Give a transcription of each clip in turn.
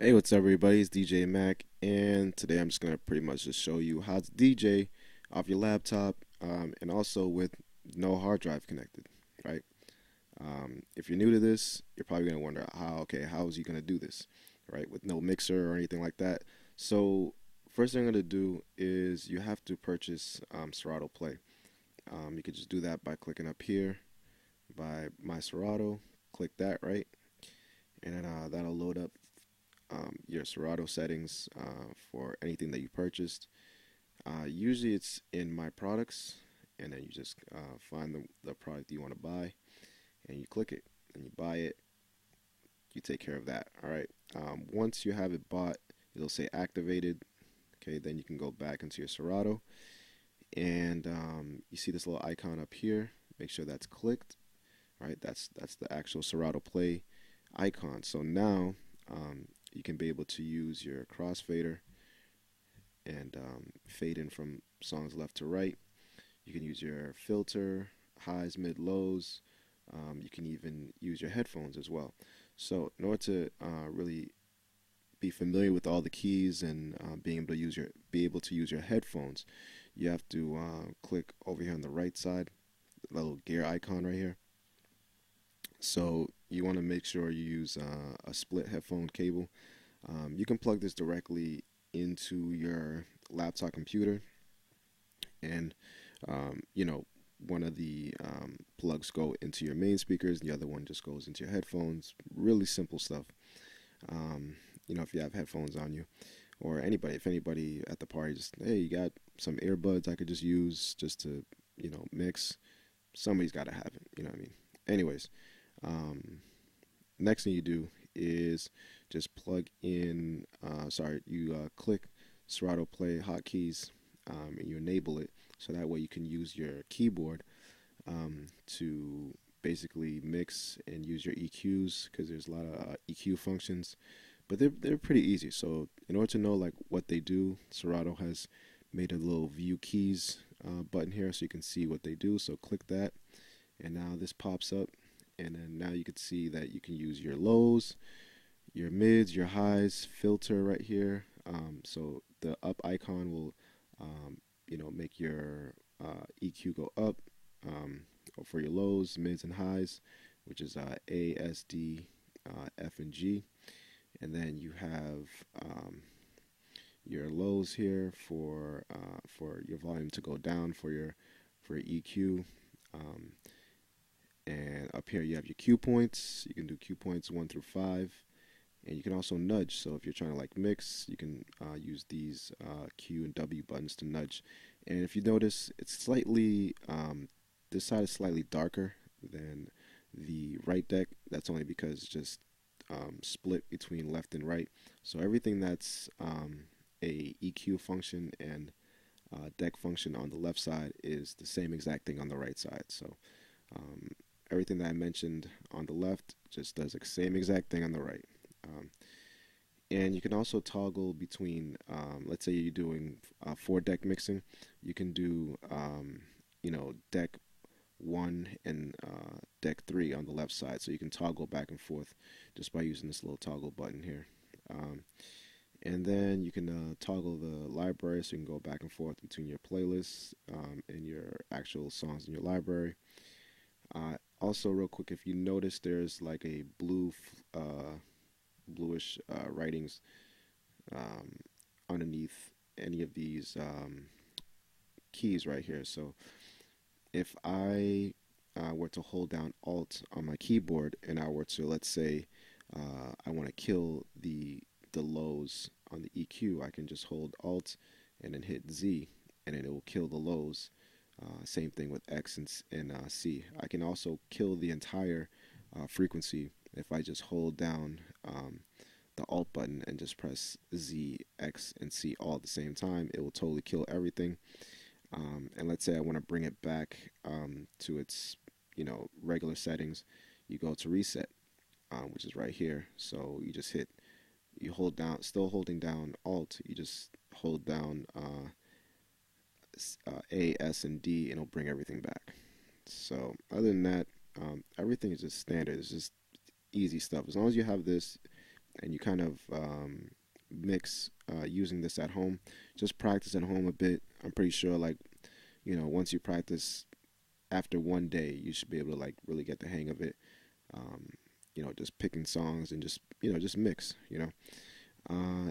Hey, what's up, everybody? It's DJ Mac, and today I'm just gonna pretty much just show you how to DJ off your laptop, and also with no hard drive connected, right? If you're new to this, you're probably gonna wonder how is he gonna do this, right? With no mixer or anything like that. So, first thing I'm gonna do is you have to purchase Serato Play. You could just do that by clicking up here by My Serato. Click that, right? And then that'll load up your Serato settings for anything that you purchased. Usually it's in My Products, and then you just find the product you want to buy, and you click it, and you buy it. You take care of that. All right. Once you have it bought, it'll say activated. Okay, then you can go back into your Serato, and you see this little icon up here. Make sure that's clicked. Right. That's the actual Serato Play icon. So now you can be able to use your crossfader and fade in from songs left to right. You can use your filter, highs, mid, lows. You can even use your headphones as well. So in order to really be familiar with all the keys and be able to use your headphones, you have to click over here on the right side, the little gear icon right here. So you want to make sure you use a split headphone cable. You can plug this directly into your laptop computer, and you know, one of the plugs go into your main speakers, the other one just goes into your headphones. Really simple stuff. If you have headphones on you, or if anybody at the party just, hey, you got some earbuds I could just use just to, mix. Somebody's got to have it. You know what I mean? Anyways, um, next thing you do is just plug in. You click Serato Play hotkeys, and you enable it so that way you can use your keyboard to basically mix and use your EQs, because there's a lot of EQ functions, but they're pretty easy. So in order to know like what they do, Serato has made a little view keys button here so you can see what they do. So click that, and now this pops up, and then now you can see that you can use your lows, your mids, your highs, filter right here. So the up icon will, make your EQ go up, for your lows, mids, and highs, which is A, S, D, F, and G. And then you have your lows here for your volume to go down for your EQ. Um, and up here you have your cue points. You can do cue points 1 through 5. And you can also nudge. So if you're trying to like mix, you can use these Q and W buttons to nudge. And if you notice, it's slightly, this side is slightly darker than the right deck. That's only because it's just split between left and right. So everything that's a EQ function and deck function on the left side is the same exact thing on the right side. So um, everything that I mentioned on the left just does the same exact thing on the right. Um, and you can also toggle between, let's say you're doing 4 deck mixing. You can do, deck 1 and deck 3 on the left side. So you can toggle back and forth just by using this little toggle button here. Um, and then you can toggle the library, so you can go back and forth between your playlists and your actual songs in your library. Also, real quick, if you notice, there's like a bluish writings um, underneath any of these keys right here. So if I were to hold down Alt on my keyboard, and I were to, let's say, I want to kill the lows on the EQ, I can just hold Alt and then hit Z, and then it will kill the lows. Same thing with X and C. I can also kill the entire frequency if I just hold down the Alt button and just press Z, X, and C all at the same time. It will totally kill everything. And let's say I want to bring it back to its regular settings. You go to reset, which is right here. So you hold down, still holding down Alt. You just hold down A, S, and D, and it'll bring everything back. So other than that, everything is just standard. It's just easy stuff. As long as you have this, and you kind of mix using this at home. Just practice at home a bit. I'm pretty sure, like, once you practice after one day, you should be able to like really get the hang of it. Um, just picking songs and just just mix.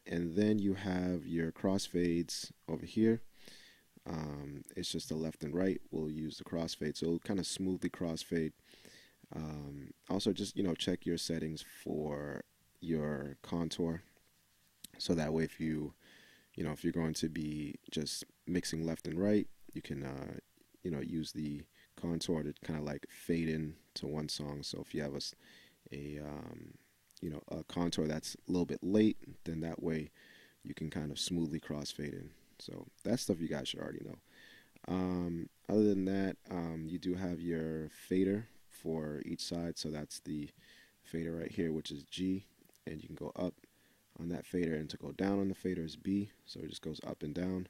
And then you have your crossfades over here. It's just the left and right. We'll use the crossfade, so it'll kind of smoothly crossfade. Also, just check your settings for your contour, so that way if you're going to be just mixing left and right, you can use the contour to kind of like fade in to one song. So if you have a contour that's a little bit late, then that way you can kind of smoothly crossfade in. So that's stuff you guys should already know. Other than that, you do have your fader for each side. So that's the fader right here, which is G, and you can go up on that fader, and to go down on the fader is B. So it just goes up and down.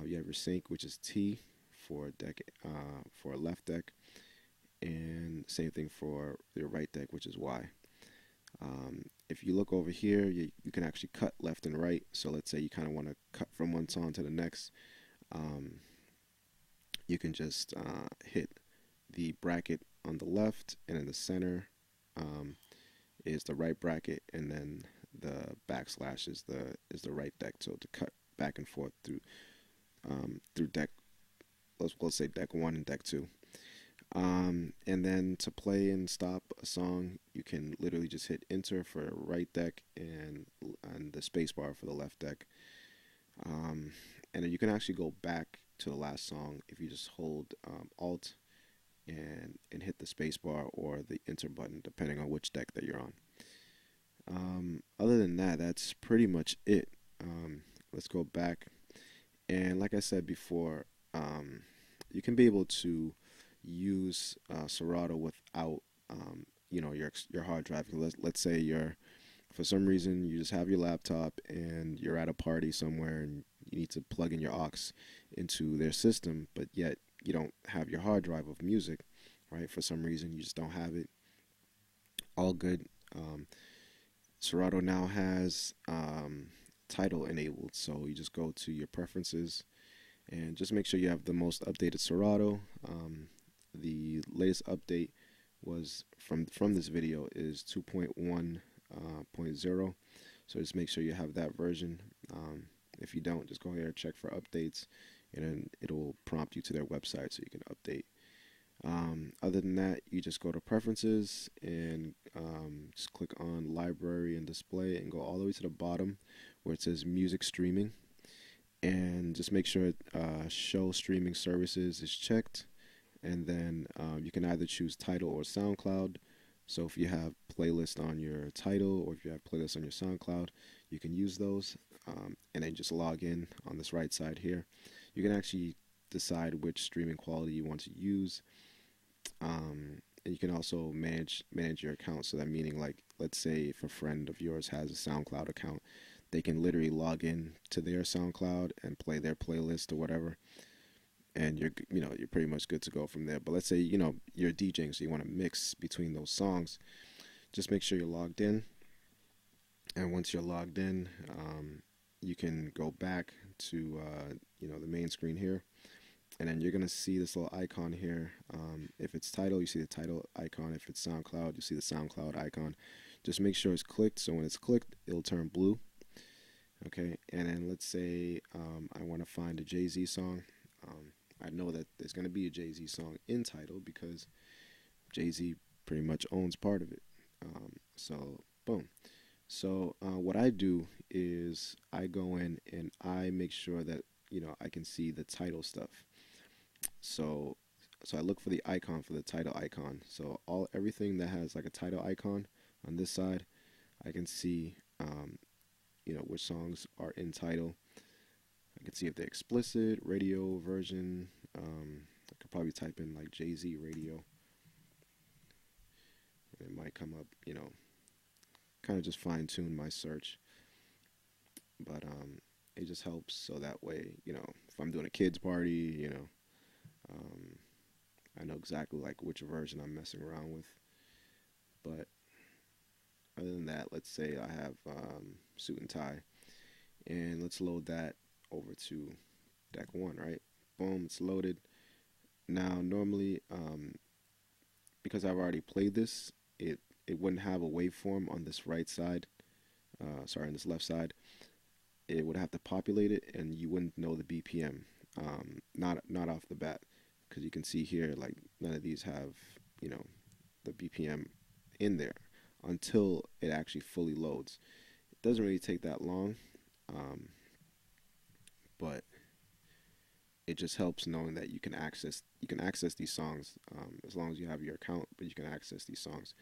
You have your sync, which is T for deck for a left deck, and same thing for your right deck, which is Y. If you look over here, you can actually cut left and right. So let's say you kind of want to cut from one song to the next. You can just hit the bracket on the left, and in the center is the right bracket, and then the backslash is the right deck. So to cut back and forth through deck, let's say deck 1 and deck 2. And then to play and stop a song, you can literally just hit enter for right deck and the space bar for the left deck. And then you can actually go back to the last song if you just hold Alt and hit the space bar or the enter button, depending on which deck that you're on. Other than that, that's pretty much it. Let's go back. And like I said before, you can be able to use Serato without your hard drive. Let's say for some reason you just have your laptop and you're at a party somewhere and you need to plug in your aux into their system, but yet you don't have your hard drive of music, right? For some reason you just don't have it. All good. Serato now has Tidal enabled, so you just go to your preferences and just make sure you have the most updated Serato. The latest update was from this video is 2.1.0, so just make sure you have that version. If you don't, just go ahead and check for updates, and then it'll prompt you to their website so you can update. Other than that, you just go to preferences and just click on library and display and go all the way to the bottom where it says music streaming, and just make sure show streaming services is checked. And then you can either choose Tidal or SoundCloud. So if you have playlist on your Tidal or if you have playlist on your SoundCloud, you can use those. And then just log in on this right side here. You can actually decide which streaming quality you want to use. And you can also manage your account. So that meaning, like, let's say if a friend of yours has a SoundCloud account, they can literally log in to their SoundCloud and play their playlist or whatever, and you're pretty much good to go from there. But let's say you're DJing, so you want to mix between those songs. Just make sure you're logged in, and once you're logged in, you can go back to the main screen here, and then you're gonna see this little icon here. If it's Tidal, you see the Tidal icon. If it's SoundCloud, you see the SoundCloud icon. Just make sure it's clicked. So when it's clicked, it'll turn blue. Okay, and then let's say I want to find a Jay-Z song. I know that there's going to be a Jay-Z song in Tidal because Jay-Z pretty much owns part of it. So, boom. So, what I do is I go in and I make sure that, I can see the Tidal stuff. So I look for the icon for the Tidal icon. So everything that has like a Tidal icon on this side, I can see, which songs are in Tidal. I can see if they're explicit, radio version. I could probably type in like Jay-Z radio. It might come up, kind of just fine tune my search. But it just helps so that way, if I'm doing a kids party, I know exactly like which version I'm messing around with. But Other than that, let's say I have suit and tie, and let's load that over to deck one, right? Boom, it's loaded. Now, normally, because I've already played this, it wouldn't have a waveform on this right side. Sorry, on this left side. It would have to populate it, and you wouldn't know the BPM. Not off the bat, because you can see here, like none of these have, you know, the BPM in there until it actually fully loads. It doesn't really take that long, um, but it just helps knowing that you can access these songs as long as you have your account, but you can access these songs.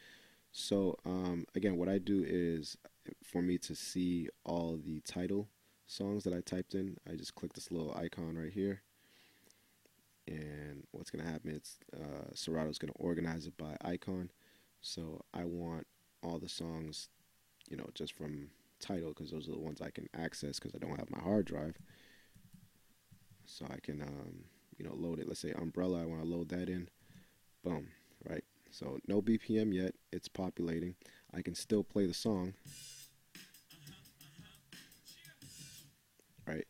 So again, what I do is for me to see all the title songs that I typed in, I just click this little icon right here, and what's gonna happen is Serato's gonna organize it by icon. So I want all the songs, just from title, because those are the ones I can access because I don't have my hard drive. So I can, load it. Let's say Umbrella, I want to load that in. Boom, right? So no BPM yet. It's populating. I can still play the song, right?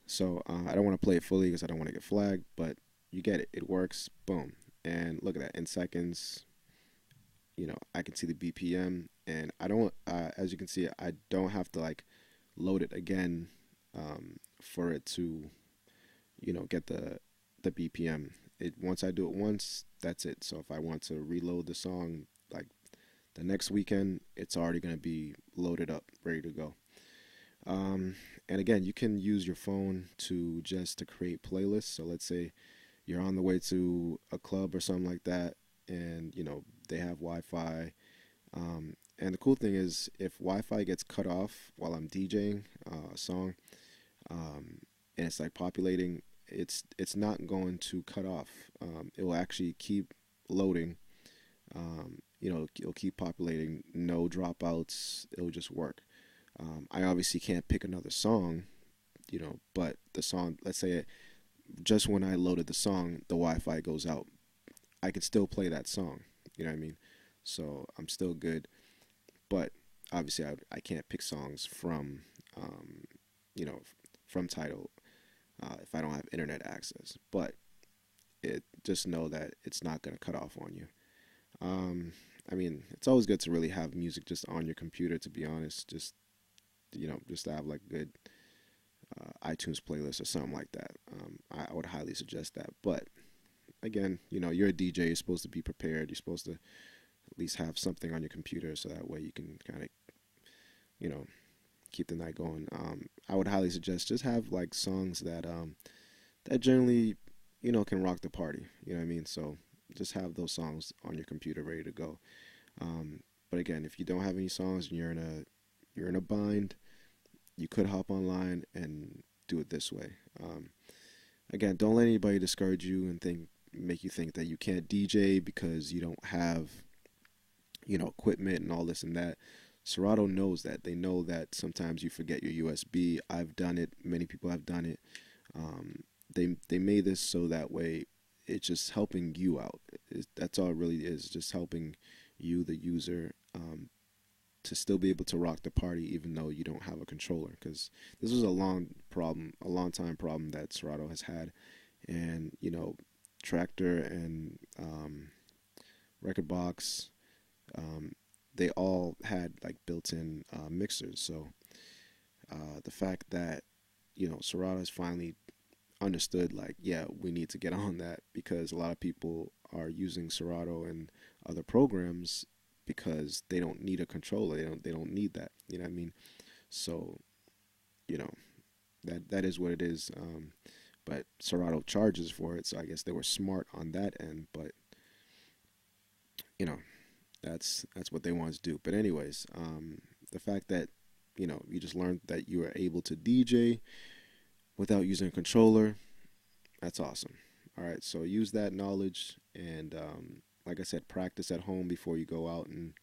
So I don't want to play it fully because I don't want to get flagged, but you get it. It works. Boom. And look at that. In seconds, I can see the BPM, and I don't, as you can see, I don't have to like load it again for it to, get the BPM. It once I do it once, that's it. So if I want to reload the song like the next weekend, it's already gonna be loaded up, ready to go. And again, you can use your phone to create playlists. So let's say you're on the way to a club or something like that, and they have Wi-Fi. And the cool thing is, if Wi-Fi gets cut off while I'm DJing a song, and it's like populating, it's not going to cut off. It will actually keep loading. It'll keep populating. No dropouts. It'll just work. I obviously can't pick another song, but the song, let's say, just when I loaded the song, the Wi-Fi goes out. I could still play that song. You know what I mean? So I'm still good. But obviously, I can't pick songs um, you know, from title if I don't have internet access. But it just know that it's not gonna cut off on you. Um, I mean, it's always good to really have music just on your computer. To be honest, just to have like good iTunes playlist or something like that. I would highly suggest that. But again, you're a DJ. You're supposed to be prepared. You're supposed to at least have something on your computer so that way you can kind of, you know, keep the night going. I would highly suggest just have like songs that generally, can rock the party. You know what I mean? So just have those songs on your computer ready to go. But again, if you don't have any songs and you're in a bind, you could hop online and do it this way. Again, don't let anybody discourage you and make you think that you can't DJ because you don't have equipment and all this and that. Serato knows that. They know that sometimes you forget your USB. I've done it. Many people have done it. They made this so that way it's just helping you out. That's all it really is. Just helping you, the user, to still be able to rock the party even though you don't have a controller. Because this was a long time problem that Serato has had, and Tractor and Record Box, they all had like built-in mixers. So the fact that Serato has finally understood, like, yeah, we need to get on that, because a lot of people are using Serato and other programs because they don't need a controller. They don't need that. You know what I mean? So you know that is what it is. But Serato charges for it, so I guess they were smart on that end. But you know that's what they want to do. But anyways, the fact that you just learned that you are able to DJ without using a controller, that's awesome. All right, so use that knowledge, and like I said, practice at home before you go out and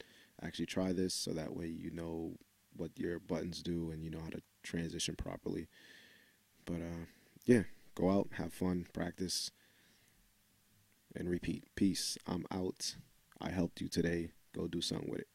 actually try this, so that way you know what your buttons do and you know how to transition properly. But yeah, go out, have fun, practice, and repeat. Peace. I'm out. I helped you today. Go do something with it.